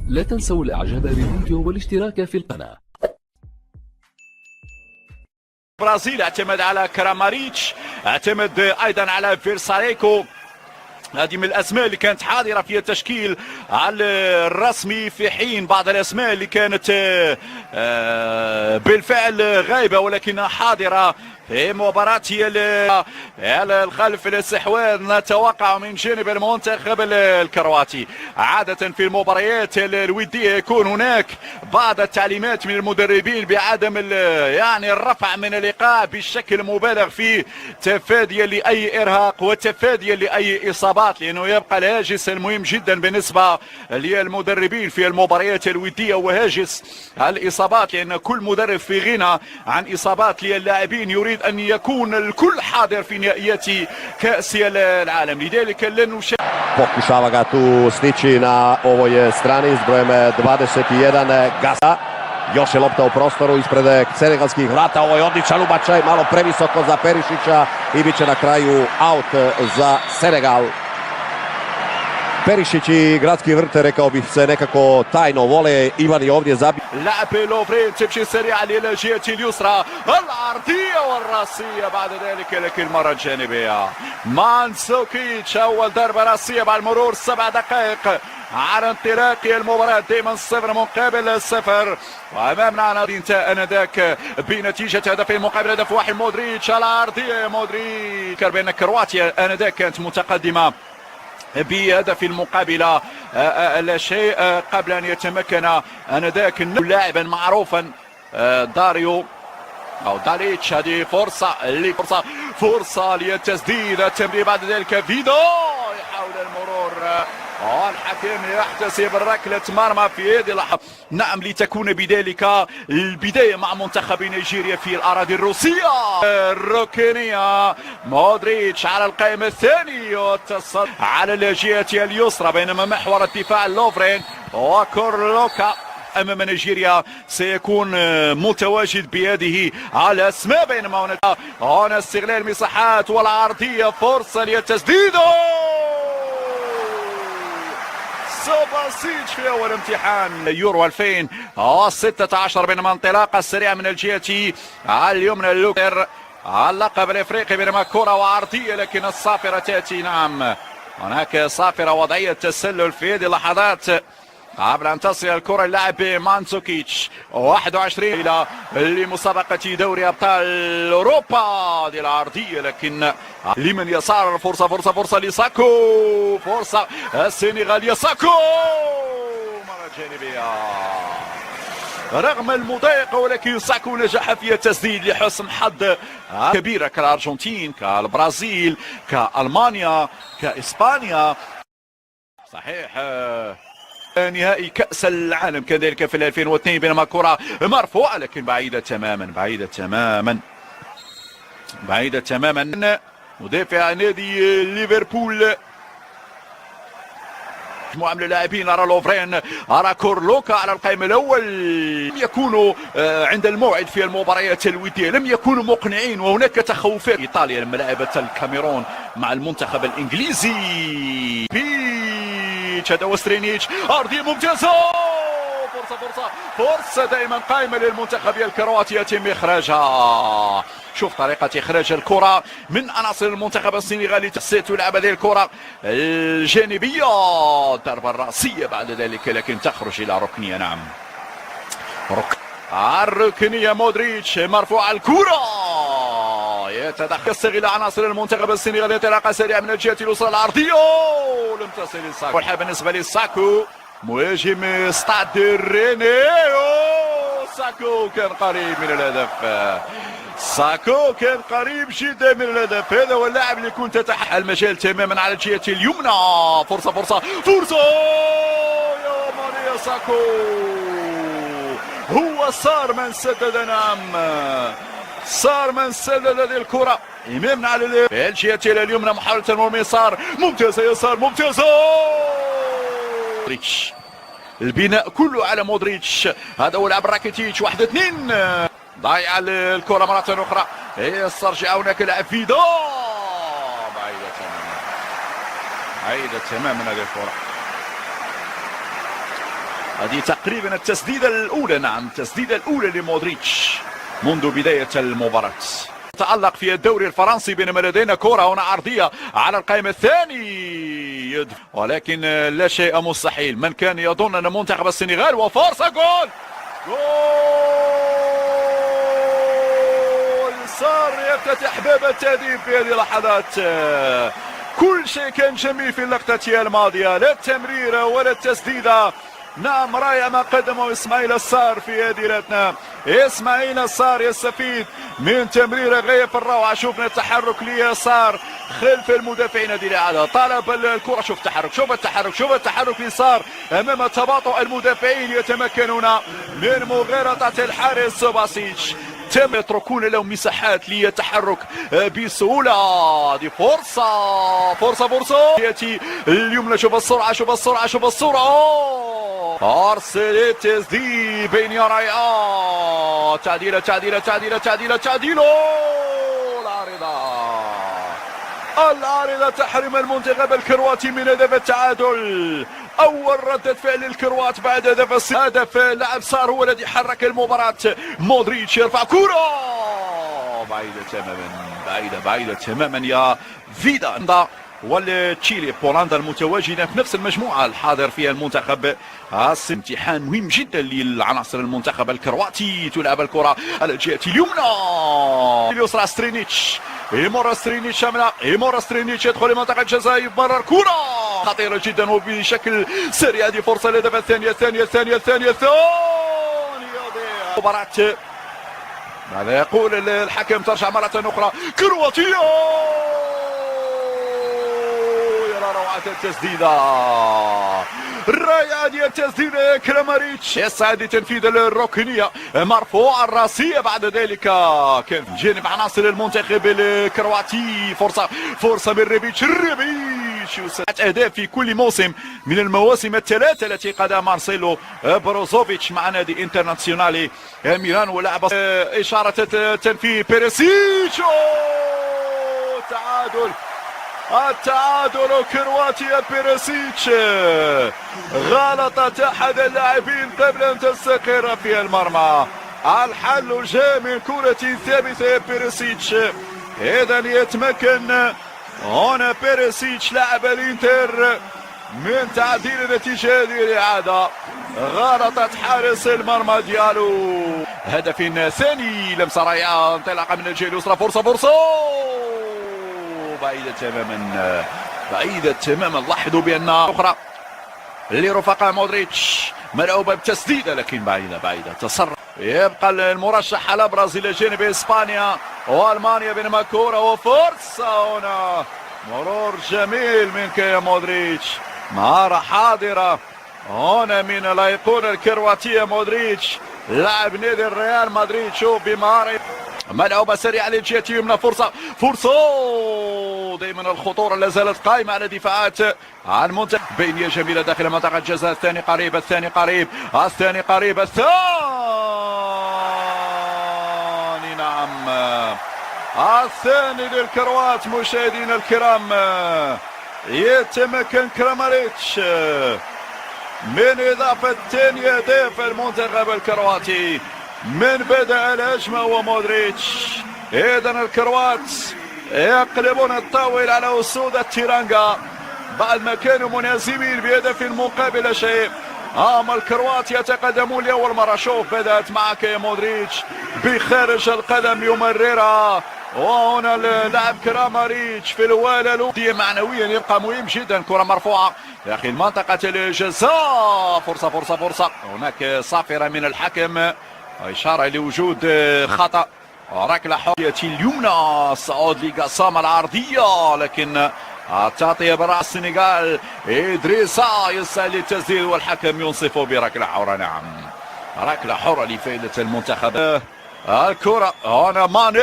لا تنسوا الاعجاب بالفيديو والاشتراك في القناة. البرازيل اعتمد على كراماريتش، اعتمد ايضا على فيرساريكو. هذه من الاسماء اللي كانت حاضره في التشكيل الرسمي، في حين بعض الاسماء اللي كانت بالفعل غايبه ولكنها حاضره في مباراة الخلف الاستحواذ نتوقع من جانب المنتخب الكرواتي. عادة في المباريات الودية يكون هناك بعض التعليمات من المدربين بعدم يعني الرفع من الايقاع بشكل مبالغ فيه، تفاديا لاي ارهاق وتفاديا لاي اصابات، لانه يبقى الهاجس المهم جدا بالنسبة للمدربين في المباريات الودية وهاجس الاصابات، لان كل مدرب في غنى عن اصابات للاعبين يريد أن يكون الكل حاضر في نهائيات كأس العالم. لذلك لن نشاهد. Pokušava ga tu stići na ovoj strani s brojem 21 Gasa. Još je lopta u prostoru ispred senegalskih vrata. Ovo je odličan ubačaj, malo previsoko za Perišića i bit će na kraju out za Senegal. Perišić i gradski vrt, rekao bih, se nekako tajno vole. Ivan je ovdje zabio. لعب لوفرين تمشي سريعة للجهة اليسرى، العرضية والراسية بعد ذلك، لكن المرة الجانبية. مانسوكيتش أول ضربة راسية بعد مرور 7 دقائق على انطلاق المباراة، دائما 0 مقابل 0. وأمامنا انتهى آنذاك بنتيجة هدفين مقابل هدف واحد. مودريتش العرضية، مودريتش بأن كرواتيا آنذاك كانت متقدمة بهدف المقابلة لا شيء قبل أن يتمكن آنذاك لاعبا معروفا داريو أو داليتش. هذه فرصة للتسديد، التمرير بعد ذلك فيدو يحاول المرور، الحكم يحتسب ركلة مرمى في هذه اللحظة. نعم، لتكون بذلك البداية مع منتخب نيجيريا في الأراضي الروسية. الركنية، مودريتش على القائم الثاني يتصل على الجهة اليسرى، بينما محور الدفاع لوفرين وكورلوكا أمام نيجيريا سيكون متواجد بهذه الأسماء. بينما هنا استغلال مساحات والعرضية، فرصة للتسديد. سوباسيتش في أول امتحان يورو 2016، بينما انطلاقة سريعة من الجهة اليمنى لوكر اللقب الافريقي، بينما كرة وعرضية لكن الصافرة تأتي. نعم، هناك صافرة وضعية تسلل في هذه اللحظات قبل أن تصل الكرة اللاعب مانسوكيتش 21 إلى لمسابقة دوري أبطال أوروبا. هذه العرضية لكن لمن يسار، فرصة لساكو، فرصة السنغال يساكو، مرة جانبية رغم المضايقة، ولكن ساكو نجح في التسديد لحسن حظ كبيرة كالأرجنتين، كالبرازيل، كألمانيا، كإسبانيا. صحيح، نهائي كأس العالم كذلك في 2002، بينما كرة مرفوعة لكن بعيدة تماما. مدافع نادي ليفربول، مجموعة من اللاعبين، أرى لوفرين، أرى كورلوكا على القائم الأول، لم يكونوا عند الموعد في المباريات الودية، لم يكونوا مقنعين، وهناك تخوفات. إيطاليا لما لعبت الكاميرون مع المنتخب الإنجليزي. هذا وسترينيتش، أرضية ممتازة، فرصة دائما قائمة للمنتخب الكرواتي يتم إخراجها. شوف طريقة إخراج الكرة من عناصر المنتخب السنغالي، تلعب هذه الكرة الجانبية، ضربة رأسية بعد ذلك لكن تخرج إلى ركنية. نعم، الركنية، مودريتش مرفوع الكرة، يتدخل يستغل عناصر المنتخب السنغالي، انطلاقة سريعة من الجهة اليسرى، العرضية لم تصل لساكو. والحال بالنسبة لساكو مهاجم ستاد ريني، ساكو كان قريب من الهدف، ساكو كان قريب جدا من الهدف. هذا هو اللاعب اللي كنت تتاح المجال تماما على الجهة اليمنى. فرصة يا ماريا، ساكو هو صار من سدد. نعم، صار من سدد هذه الكرة امامنا على الجهة اليمنى، محاولة المرمى يسار ممتازة، يسار ممتازة. مودريتش، البناء كله على مودريتش، هذا هو لعب راكيتيتش، 1-2، ضايع الكرة مرة أخرى، يسترجع هناك لاعب فيدو، بعيدة تماما هذه الكرة. هذه تقريبا التسديدة الأولى، نعم التسديدة الأولى لمودريتش منذ بداية المباراة. تألق في الدوري الفرنسي، بينما لدينا كرة هنا عرضية على القائم الثاني، ولكن لا شيء مستحيل. من كان يظن أن منتخب السنغال وفرصة جول صار يفتتح باب التهديف في هذه اللحظات. كل شيء كان جميل في اللقطة الماضية، لا التمريرة ولا التسديدة. نعم رائع ما قدمه إسماعيل الصار في هذه لاتنا. إسماعيل الصار يستفيد من تمريرة غاية في الروعة. شوفنا التحرك ليسار خلف المدافعين هذه الإعادة، طلب الكرة، شوف التحرك، شوف التحرك، شوف التحرك ليسار أمام تباطؤ المدافعين، يتمكنون من مغالطة الحارس سوباسيتش. يتركون له مساحات للتحرك بسهولة. هذه فرصة يأتي اليمنى. شوف السرعة، شوف السرعة، شوف السرعة. أرسل التسديد بين يرايا. تعديلة العارضة تحرم المنتخب الكرواتي من هدف التعادل. أول ردة فعل الكروات بعد هدف لاعب صار هو الذي حرك المباراة. مودريتش يرفع كرة بعيدة تماما يا فيدا. والتشيلي بولندا المتواجدة في نفس المجموعة الحاضر فيها المنتخب. امتحان مهم جدا للعناصر المنتخب الكرواتي. تلعب الكرة على الجهة اليمنى اليسرى. سترينيتش يمر سترينيتش يدخل لمنطقة الجزاء، يمرر كرة خطيرة جدا وبشكل سريع. هذه فرصة للهدف الثانية مباراة. ماذا يقول الحكم؟ ترجع مرة أخرى كرواتيا. روعة التسديدة، رائعة التسديدة. كراماريتش يسعى تنفيذ الركنية، مرفوعة الراسية. بعد ذلك كان جانب عناصر المنتخب الكرواتي فرصة من ريبيتش يسجل أهداف في كل موسم من المواسم الثلاثة التي قادها مارسيلو بروزوفيتش مع نادي انترناسيونالي ميلان. ولعب إشارة تنفيذ بيريسيتش. التعادل كرواتيا. بيريسيتش غلطت أحد اللاعبين قبل أن تستقر في المرمى. الحل جاء من كرة ثابتة. بيريسيتش إذا يتمكن هنا بيريسيتش لاعب الانتر من تعديل النتيجة هذه الإعادة. غلطت حارس المرمى ديالو. هدف ثاني، لمسة رائعة، انطلاقة من الجهة اليسرى. فرصة بعيدة تماما. لاحظوا بأن أخرى لرفقاء مودريتش ملعوبة بتسديدة، لكن بعيدة تصرف. يبقى المرشح على برازيل جانب إسبانيا وألمانيا، بينما كورة وفرصة هنا. مرور جميل منك يا مودريتش، مهارة حاضرة هنا من الأيقونة الكرواتية. مودريتش لاعب نادي الريال مدريد. شوف بمهارة، ملعوبة سريعة للجهة اليمنى. فرصة دائما الخطورة لا زالت قائمة على دفاعات عن منتخب. بينية جميلة داخل منطقة الجزاء. الثاني قريب نعم الثاني للكروات. مشاهدينا الكرام، يتمكن كراماريتش من إضافة ثاني أهداف المنتخب الكرواتي من بدأ الهجمة ومودريتش. إذا الكروات يقلبون الطاول على أسود التيرانغا بعد ما كانوا منهزمين بهدف مقابل شيء. الكروات يتقدمون لأول مرة. شوف بدأت معك يا مودريتش بخارج القدم يمررها، وهنا اللاعب كراماريتش في الوالة معنويا يبقى مهم جدا. كرة مرفوعة داخل منطقة الجزاء. فرصة هناك صافرة من الحكم، إشارة لوجود خطأ. ركلة حرة اليمنى صعود لقسام العرضية، لكن التغطية برأس السنغال. إدريسا يسعى للتسديد والحكم ينصفه بركلة حرة. نعم ركلة حرة لفائدة المنتخب. الكرة هنا ماني